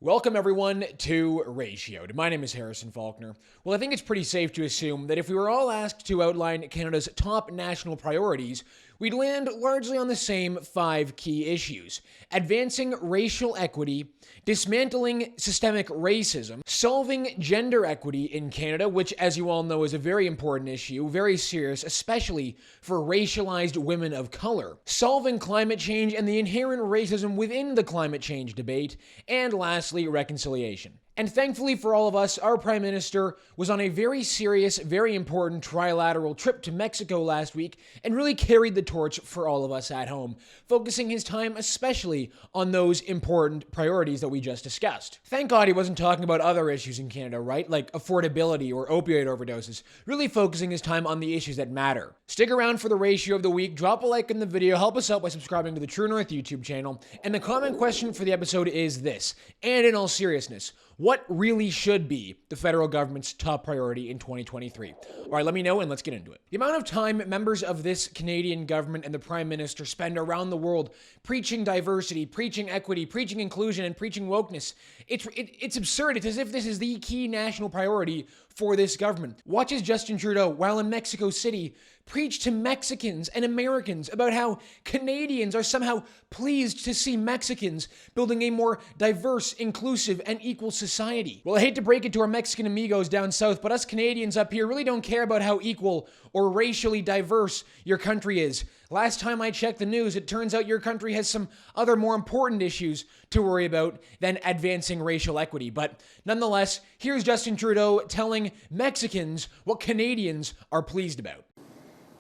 Welcome everyone to Ratioed. My name is Harrison Faulkner. Well, I think it's pretty safe to assume that if we were all asked to outline Canada's top national priorities, we'd land largely on the same 5 key issues: advancing racial equity, dismantling systemic racism, solving gender equity in Canada, which, as you all know, is a very important issue, very serious, especially for racialized women of color, solving climate change and the inherent racism within the climate change debate, and lastly, reconciliation. And thankfully for all of us, our Prime Minister was on a very serious, very important trilateral trip to Mexico last week and really carried the torch for all of us at home, focusing his time especially on those important priorities that we just discussed. Thank God he wasn't talking about other issues in Canada, right? Like affordability or opioid overdoses, really focusing his time on the issues that matter. Stick around for the ratio of the week, drop a like in the video, help us out by subscribing to the True North YouTube channel, and the comment question for the episode is this, and in all seriousness, what really should be the federal government's top priority in 2023? All right, let me know and let's get into it. The amount of time members of this Canadian government and the Prime Minister spend around the world preaching diversity, preaching equity, preaching inclusion, and preaching wokeness, it's absurd. It's as if this is the key national priority for this government. Watch as Justin Trudeau, while in Mexico City, preach to Mexicans and Americans about how Canadians are somehow pleased to see Mexicans building a more diverse, inclusive, and equal society. Well, I hate to break it to our Mexican amigos down south, but us Canadians up here really don't care about how equal or racially diverse your country is. Last time I checked the news, it turns out your country has some other more important issues to worry about than advancing racial equity. But nonetheless, here's Justin Trudeau telling Mexicans what Canadians are pleased about.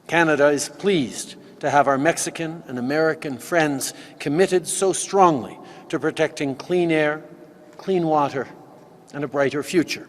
Canada is pleased to have our Mexican and American friends committed so strongly to protecting clean air, clean water, and a brighter future.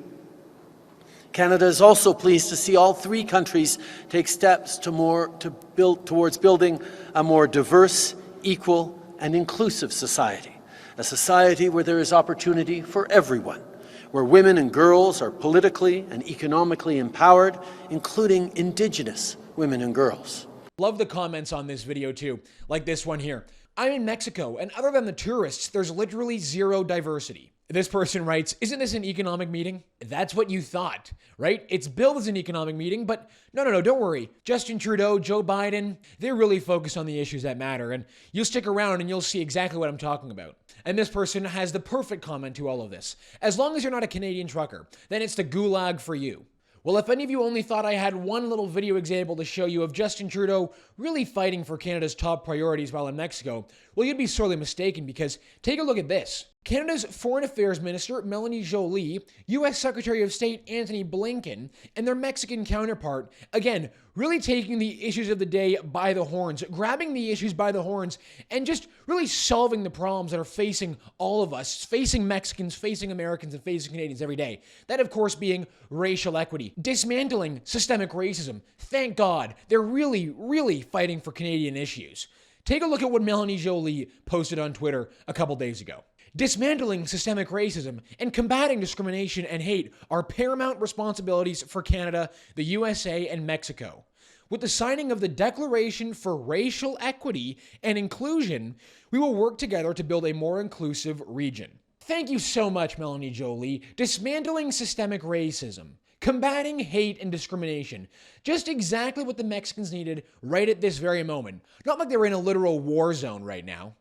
Canada is also pleased to see all 3 countries take steps towards building a more diverse, equal, and inclusive society. A society where there is opportunity for everyone, where women and girls are politically and economically empowered, including Indigenous women and girls. Love the comments on this video too, like this one here. I'm in Mexico, and other than the tourists, there's literally zero diversity. This person writes, isn't this an economic meeting? That's what you thought, right? It's billed as an economic meeting, but no, don't worry. Justin Trudeau, Joe Biden, they're really focused on the issues that matter, and you'll stick around and you'll see exactly what I'm talking about. And this person has the perfect comment to all of this. As long as you're not a Canadian trucker, then it's the gulag for you. Well, if any of you only thought I had one little video example to show you of Justin Trudeau really fighting for Canada's top priorities while in Mexico, well, you'd be sorely mistaken, because take a look at this. Canada's Foreign Affairs Minister, Melanie Joly, U.S. Secretary of State Antony Blinken, and their Mexican counterpart, again, really taking the issues of the day by the horns, grabbing the issues by the horns, and just really solving the problems that are facing all of us, facing Mexicans, facing Americans, and facing Canadians every day. That, of course, being racial equity, dismantling systemic racism. Thank God, they're really fighting for Canadian issues. Take a look at what Melanie Joly posted on Twitter a couple days ago. Dismantling systemic racism and combating discrimination and hate are paramount responsibilities for Canada, the USA, and Mexico. With the signing of the Declaration for Racial Equity and Inclusion, we will work together to build a more inclusive region. Thank you so much, Melanie Joly. Dismantling systemic racism, combating hate and discrimination. Just exactly what the Mexicans needed right at this very moment. Not like they were in a literal war zone right now.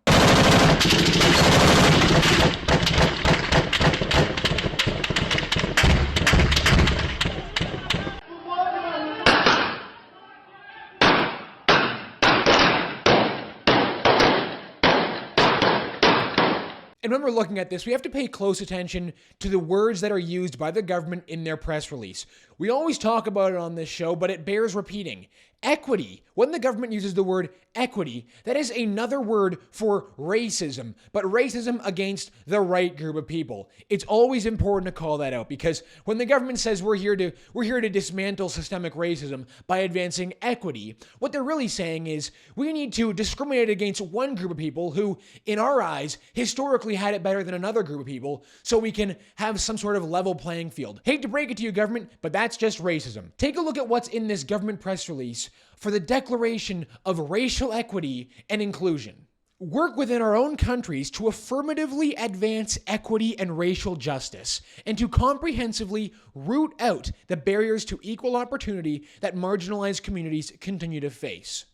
And when we're looking at this, we have to pay close attention to the words that are used by the government in their press release. We always talk about it on this show, but it bears repeating. Equity. When the government uses the word equity, that is another word for racism, but racism against the right group of people. It's always important to call that out, because when the government says we're here to dismantle systemic racism by advancing equity, what they're really saying is we need to discriminate against one group of people who, in our eyes, historically had it better than another group of people, so we can have some sort of level playing field. Hate to break it to you, government, but that's just racism. Take a look at what's in this government press release for the Declaration of Racial Equity and Inclusion. work within our own countries to affirmatively advance equity and racial justice, and to comprehensively root out the barriers to equal opportunity that marginalized communities continue to face.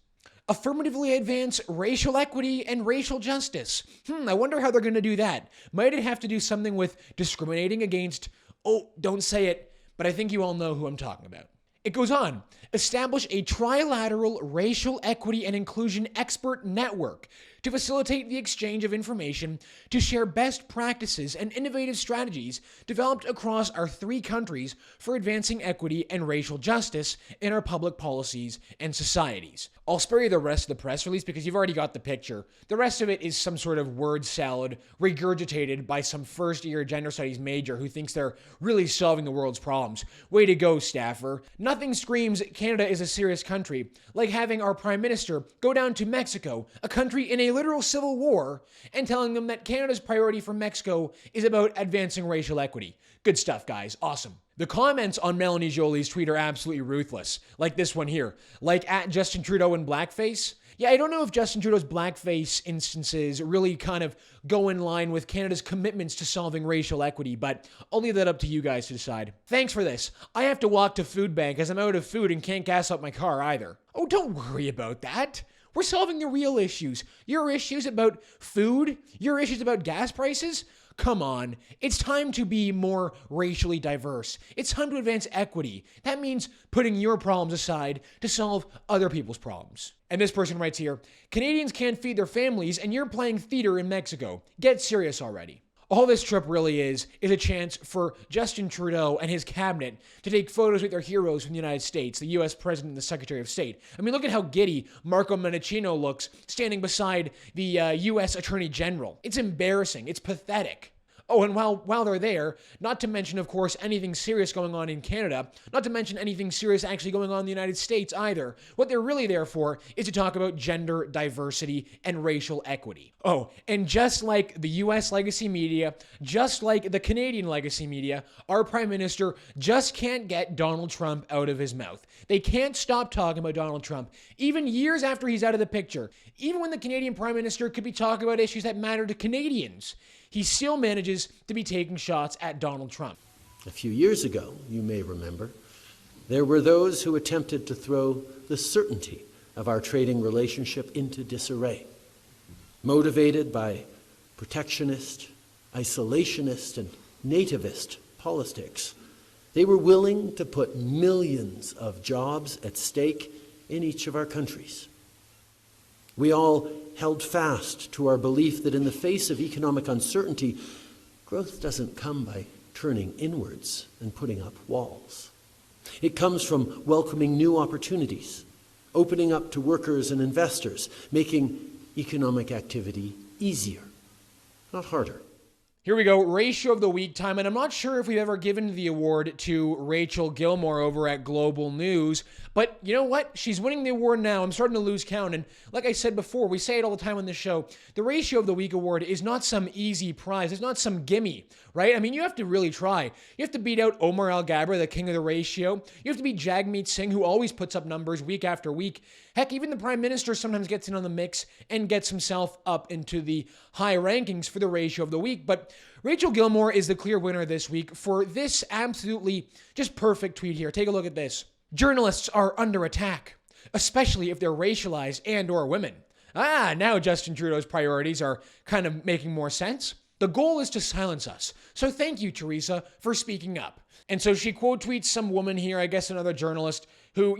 Affirmatively advance racial equity and racial justice. I wonder how they're going to do that. Might it have to do something with discriminating against, don't say it, but I think you all know who I'm talking about. It goes on, establish a trilateral racial equity and inclusion expert network to facilitate the exchange of information, to share best practices and innovative strategies developed across our 3 countries for advancing equity and racial justice in our public policies and societies. I'll spare you the rest of the press release because you've already got the picture. The rest of it is some sort of word salad regurgitated by some first-year gender studies major who thinks they're really solving the world's problems. Way to go, staffer. Nothing screams Canada is a serious country like having our Prime Minister go down to Mexico, a country in a literal civil war, and telling them that Canada's priority for Mexico is about advancing racial equity. Good stuff, guys. Awesome. The comments on Melanie Joly's tweet are absolutely ruthless. Like this one here. Like at Justin Trudeau in blackface. Yeah, I don't know if Justin Trudeau's blackface instances really kind of go in line with Canada's commitments to solving racial equity, but I'll leave that up to you guys to decide. Thanks for this. I have to walk to food bank as I'm out of food and can't gas up my car either. Oh, don't worry about that. We're solving the real issues. Your issues about food? Your issues about gas prices? Come on. It's time to be more racially diverse. It's time to advance equity. That means putting your problems aside to solve other people's problems. And this person writes here, Canadians can't feed their families and you're playing theater in Mexico. Get serious already. All this trip really is a chance for Justin Trudeau and his cabinet to take photos with their heroes from the United States, the U.S. President and the Secretary of State. I mean, look at how giddy Marco Mendicino looks standing beside the U.S. Attorney General. It's embarrassing. It's pathetic. Oh, and while they're there, not to mention, of course, anything serious going on in Canada, not to mention anything serious actually going on in the United States either. What they're really there for is to talk about gender diversity and racial equity. Oh, and just like the U.S. legacy media, just like the Canadian legacy media, our Prime Minister just can't get Donald Trump out of his mouth. They can't stop talking about Donald Trump, even years after he's out of the picture. Even when the Canadian Prime Minister could be talking about issues that matter to Canadians, he still manages to be taking shots at Donald Trump. A few years ago, you may remember, there were those who attempted to throw the certainty of our trading relationship into disarray. Motivated by protectionist, isolationist, and nativist politics, they were willing to put millions of jobs at stake in each of our countries. We all held fast to our belief that in the face of economic uncertainty, growth doesn't come by turning inwards and putting up walls. It comes from welcoming new opportunities, opening up to workers and investors, making economic activity easier, not harder. Here we go, Ratio of the Week time, and I'm not sure if we've ever given the award to Rachel Gilmore over at Global News, but you know what? She's winning the award now. I'm starting to lose count, and like I said before, we say it all the time on this show, the Ratio of the Week award is not some easy prize. It's not some gimme, right? I mean, you have to really try. You have to beat out Omar Al-Gabra, the king of the ratio. You have to beat Jagmeet Singh, who always puts up numbers week after week. Heck, even the Prime Minister sometimes gets in on the mix and gets himself up into the high rankings for the Ratio of the Week. But Rachel Gilmore is the clear winner this week for this absolutely just perfect tweet here. Take a look at this. Journalists are under attack, especially if they're racialized and or women. Now Justin Trudeau's priorities are kind of making more sense. The goal is to silence us. So thank you, Teresa, for speaking up. And so she quote tweets some woman here, I guess another journalist, who,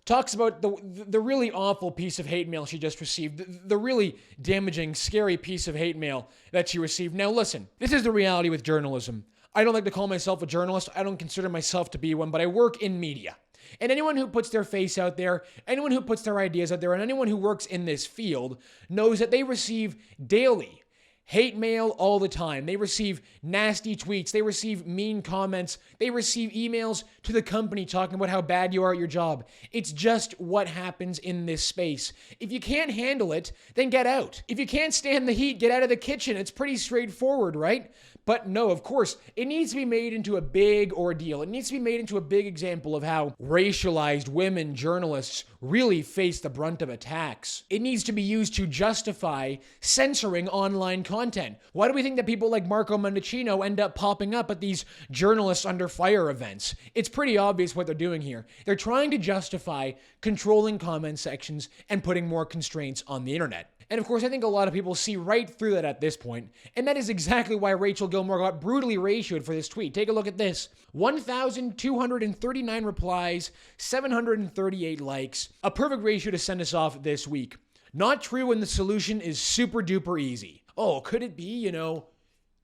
talks about the really awful piece of hate mail she just received, the really damaging, scary piece of hate mail that she received. Now listen, this is the reality with journalism. I don't like to call myself a journalist. I don't consider myself to be one, but I work in media. And anyone who puts their face out there, anyone who puts their ideas out there, and anyone who works in this field knows that they receive daily hate mail all the time. They receive nasty tweets. They receive mean comments. They receive emails to the company talking about how bad you are at your job. It's just what happens in this space. If you can't handle it, then get out. If you can't stand the heat, get out of the kitchen. It's pretty straightforward, right? But no, of course, it needs to be made into a big ordeal. It needs to be made into a big example of how racialized women journalists really face the brunt of attacks. It needs to be used to justify censoring online content. Why do we think that people like Marco Mendicino end up popping up at these journalists under fire events? It's pretty obvious what they're doing here. They're trying to justify controlling comment sections and putting more constraints on the internet. And of course, I think a lot of people see right through that at this point, and that is exactly why Rachel Gilmore got brutally ratioed for this tweet. Take a look at this. 1,239 replies, 738 likes. A perfect ratio to send us off this week. Not true when the solution is super duper easy. Oh, could it be,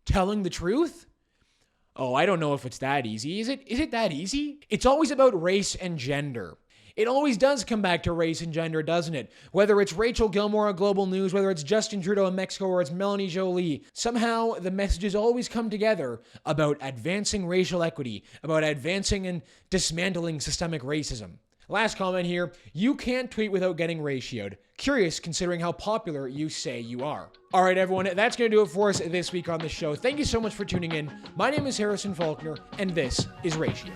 telling the truth? Oh, I don't know if it's that easy. Is it that easy? It's always about race and gender. It always does come back to race and gender, doesn't it? Whether it's Rachel Gilmore on Global News, whether it's Justin Trudeau in Mexico, or it's Melanie Joly, somehow the messages always come together about advancing racial equity, about advancing and dismantling systemic racism. Last comment here, you can't tweet without getting ratioed. Curious considering how popular you say you are. All right, everyone, that's going to do it for us this week on the show. Thank you so much for tuning in. My name is Harrison Faulkner, and this is Ratio.